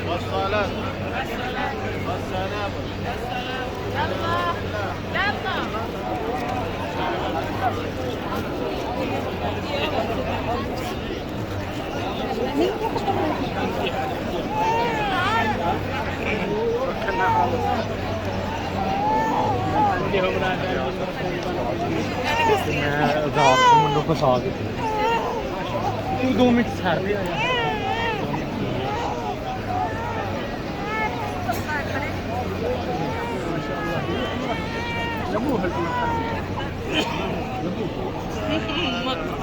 والصلاة والسلام. ਮੁੰਡੇ ਫਸਾ ਕੇ ਤੂੰ 2 ਮਿੰਟ ਛੱਡ ਦੇ ਲੱਭੂ ਹਲਕੀ ਲੱਭੂ